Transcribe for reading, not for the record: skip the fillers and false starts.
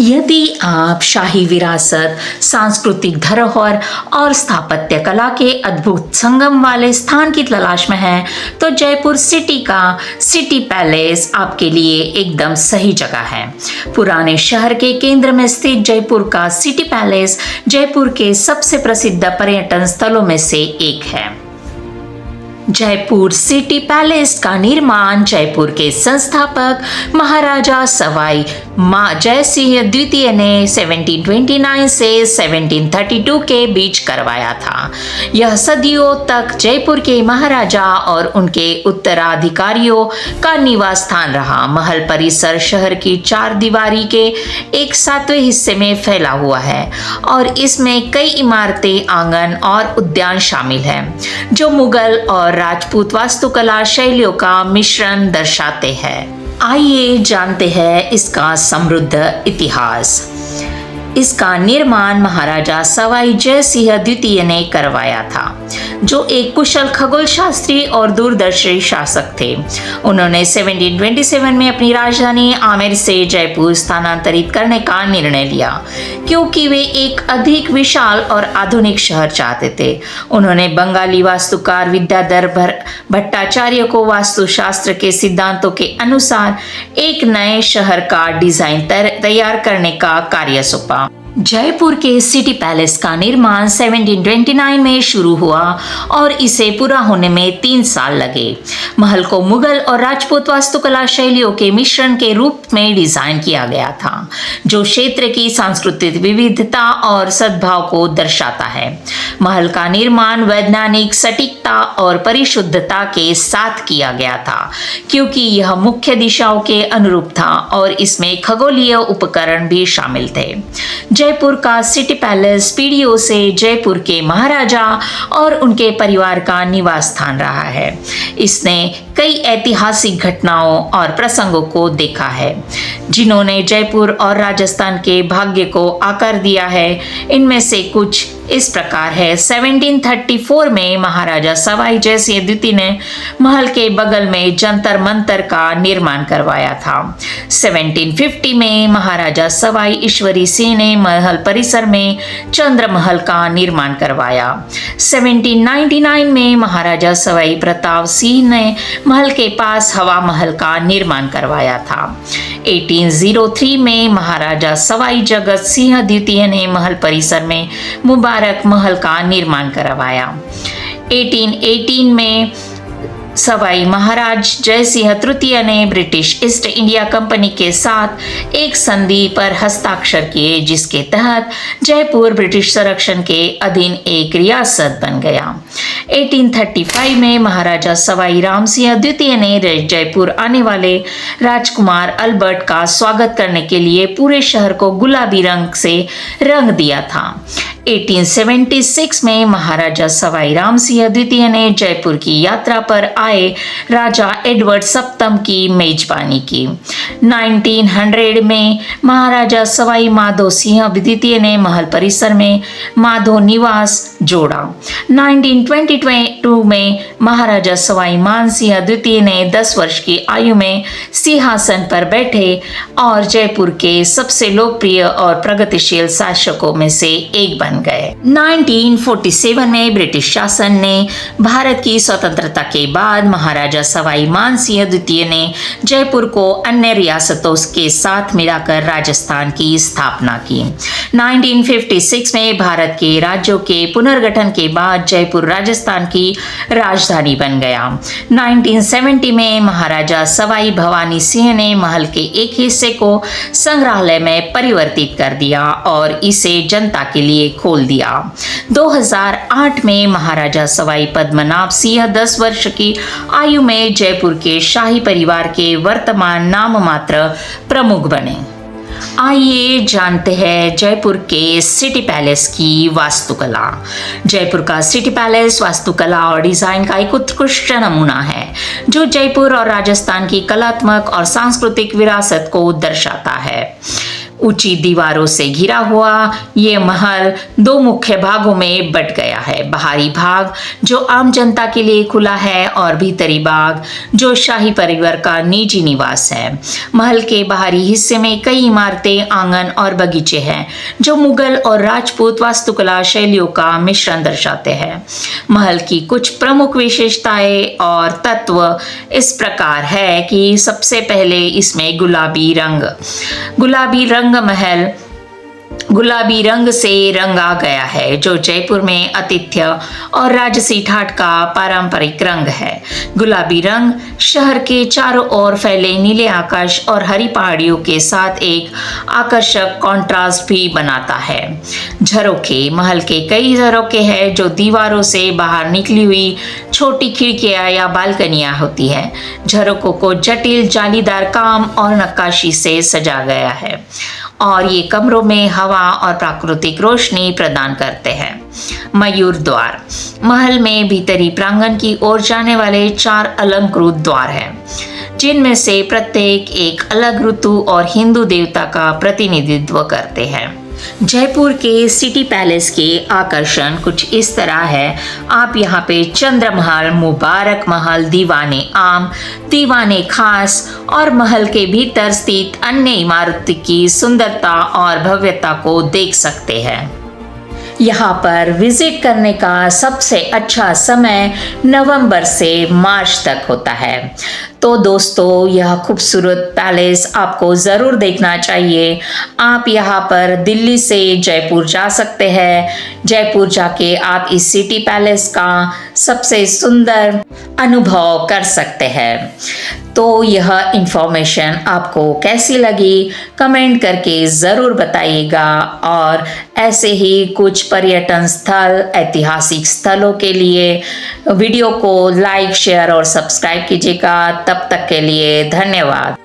यदि आप शाही विरासत, सांस्कृतिक धरोहर और स्थापत्य कला के अद्भुत संगम वाले स्थान की तलाश में हैं, तो जयपुर सिटी का सिटी पैलेस आपके लिए एकदम सही जगह है। पुराने शहर के केंद्र में स्थित जयपुर का सिटी पैलेस जयपुर के सबसे प्रसिद्ध पर्यटन स्थलों में से एक है। जयपुर सिटी पैलेस का निर्माण जयपुर के संस्थापक महाराजा सवाई जय सिंह द्वितीय ने 1729 से 1732 के बीच करवाया था। यह सदियों तक जयपुर के महाराजा और उनके उत्तराधिकारियों का निवास स्थान रहा। महल परिसर शहर की चार दीवारी के एक सातवें हिस्से में फैला हुआ है और इसमें कई इमारतें, आंगन और उद्यान शामिल हैं, जो मुगल और राजपूत वास्तुकला शैलियों का मिश्रण दर्शाते हैं। आइए जानते हैं इसका समृद्ध इतिहास। इसका निर्माण महाराजा सवाई जय सिंह द्वितीय ने करवाया था, जो एक कुशल खगोल शास्त्री और दूरदर्शी शासक थे। उन्होंने 1727 में अपनी राजधानी आमेर से जयपुर स्थानांतरित करने का निर्णय लिया, क्योंकि वे एक अधिक विशाल और आधुनिक शहर चाहते थे। उन्होंने बंगाली वास्तुकार विद्याधर भट्टाचार्य को वास्तुशास्त्र के सिद्धांतों के अनुसार एक नए शहर का डिजाइन तैयार करने का कार्य सौंपा। जयपुर के सिटी पैलेस का निर्माण 1729 में शुरू हुआ और इसे पूरा होने में 3 साल लगे। महल को मुगल और राजपूत वास्तुकला शैलियों के मिश्रण के रूप में डिजाइन किया गया था, जो क्षेत्र की सांस्कृतिक विविधता और सद्भाव को दर्शाता है। महल का निर्माण वैज्ञानिक सटीकता और परिशुद्धता के साथ किया गया था, क्योंकि यह मुख्य दिशाओं के अनुरूप था और इसमें खगोलीय उपकरण भी शामिल थे। जयपुर का सिटी पैलेस पीढ़ियों से जयपुर के महाराजा और उनके परिवार का निवास स्थान रहा है। इसने कई ऐतिहासिक घटनाओं और प्रसंगों को देखा है, जिन्होंने जयपुर और राजस्थान के भाग्य को आकार दिया है। इनमें से कुछ इस प्रकार है। 1734 में महाराजा सवाई जय सिंह द्वितीय ने महल के बगल में जंतर मंतर का निर्माण करवाया था। 1750 में महाराजा सवाई ईश्वरी सिंह ने महल परिसर में चंद्र महल का निर्माण करवाया। 1799 में महाराजा सवाई प्रताप सिंह ने महल के पास हवा महल का निर्माण करवाया था। 1803 में महाराजा सवाई जगत सिंह द्वितीय ने महल परिसर में मुबारक महल का निर्माण करवाया। 1818 में सवाई महाराज जय सिंह तृतीय ने ब्रिटिश ईस्ट इंडिया कंपनी के साथ एक संधि पर हस्ताक्षर किए, जिसके तहत जयपुर ब्रिटिश संरक्षण के अधीन एक रियासत बन गया। 1835 में महाराजा सवाई राम सिंह द्वितीय ने जयपुर आने वाले राजकुमार अल्बर्ट का स्वागत करने के लिए पूरे शहर को गुलाबी रंग से रंग दिया था। 1876 में महाराजा सवाई राम सिंह द्वितीय ने जयपुर की यात्रा पर आए राजा एडवर्ड सप्तम की मेजबानी की। 1900 में महाराजा सवाई माधो सिंह द्वितीय ने महल परिसर में माधो निवास जोड़ा। 1922 में महाराजा सवाई मान सिंह द्वितीय ने 10 वर्ष की आयु में सिंहासन पर बैठे और जयपुर के सबसे लोकप्रिय और प्रगतिशील शासकों में से एक बन गए। 1947 में ब्रिटिश शासन ने भारत की स्वतंत्रता के बाद महाराजा सवाई मान सिंह द्वितीय ने जयपुर को अन्य रियासतों के साथ मिलाकर राजस्थान की स्थापना की। 1956 में भारत के राज्यों के पुनर्गठन के बाद जयपुर राजस्थान की राजधानी बन गया। 1970 में महाराजा सवाई भवानी सिंह ने महल के एक हिस्से को संग्रहालय में परिवर्तित कर दिया और इसे जनता के लिए खोल दिया। 2008 में महाराजा सवाई पद्मनाभ सिंह 10 वर्ष की आयु में जयपुर के शाही परिवार के वर्तमान नाममात्र प्रमुख बने। आइए जानते हैं जयपुर के सिटी पैलेस की वास्तुकला। जयपुर का सिटी पैलेस वास्तुकला और डिजाइन का एक उत्कृष्ट नमूना है, जो जयपुर और राजस्थान की कलात्मक और सांस्कृतिक विरासत को दर्शाता है। ऊंची दीवारों से घिरा हुआ ये महल दो मुख्य भागों में बट गया है। बाहरी भाग जो आम जनता के लिए खुला है और भीतरी भाग जो शाही परिवार का निजी निवास है। महल के बाहरी हिस्से में कई इमारतें, आंगन और बगीचे हैं जो मुगल और राजपूत वास्तुकला शैलियों का मिश्रण दर्शाते हैं। महल की कुछ प्रमुख विशेषताएं और तत्व इस प्रकार है कि सबसे पहले इसमें गुलाबी रंग से रंगा गया है जो जयपुर में आतिथ्य और राजसी ठाट का पारंपरिक रंग है। गुलाबी रंग शहर के चारों ओर फैले नीले आकाश और हरी पहाड़ियों के साथ एक आकर्षक कॉन्ट्रास्ट भी बनाता है। झरोखे, महल के कई झरोखे हैं जो दीवारों से बाहर निकली हुई छोटी खिड़कियां या बालकनियां होती हैं। झरोखों को जटिल जालीदार काम और नक्काशी से सजा गया है और ये कमरों में हवा और प्राकृतिक रोशनी प्रदान करते हैं। मयूर द्वार, महल में भीतरी प्रांगण की ओर जाने वाले 4 अलंकृत द्वार हैं जिनमें से प्रत्येक एक अलग ऋतु और हिंदू देवता का प्रतिनिधित्व करते हैं। जयपुर के सिटी पैलेस के आकर्षण कुछ इस तरह है। आप यहाँ पे चंद्रमहल, मुबारक महल, दीवाने आम, दीवाने खास और महल के भीतर स्थित अन्य इमारत की सुंदरता और भव्यता को देख सकते हैं। यहाँ पर विजिट करने का सबसे अच्छा समय नवंबर से मार्च तक होता है। तो दोस्तों, यह खूबसूरत पैलेस आपको ज़रूर देखना चाहिए। आप यहाँ पर दिल्ली से जयपुर जा सकते हैं। जयपुर जाके आप इस सिटी पैलेस का सबसे सुंदर अनुभव कर सकते हैं। तो यह इंफॉर्मेशन आपको कैसी लगी कमेंट करके ज़रूर बताइएगा और ऐसे ही कुछ पर्यटन स्थल, ऐतिहासिक स्थलों के लिए वीडियो को लाइक, शेयर और सब्सक्राइब कीजिएगा। तब तक के लिए धन्यवाद।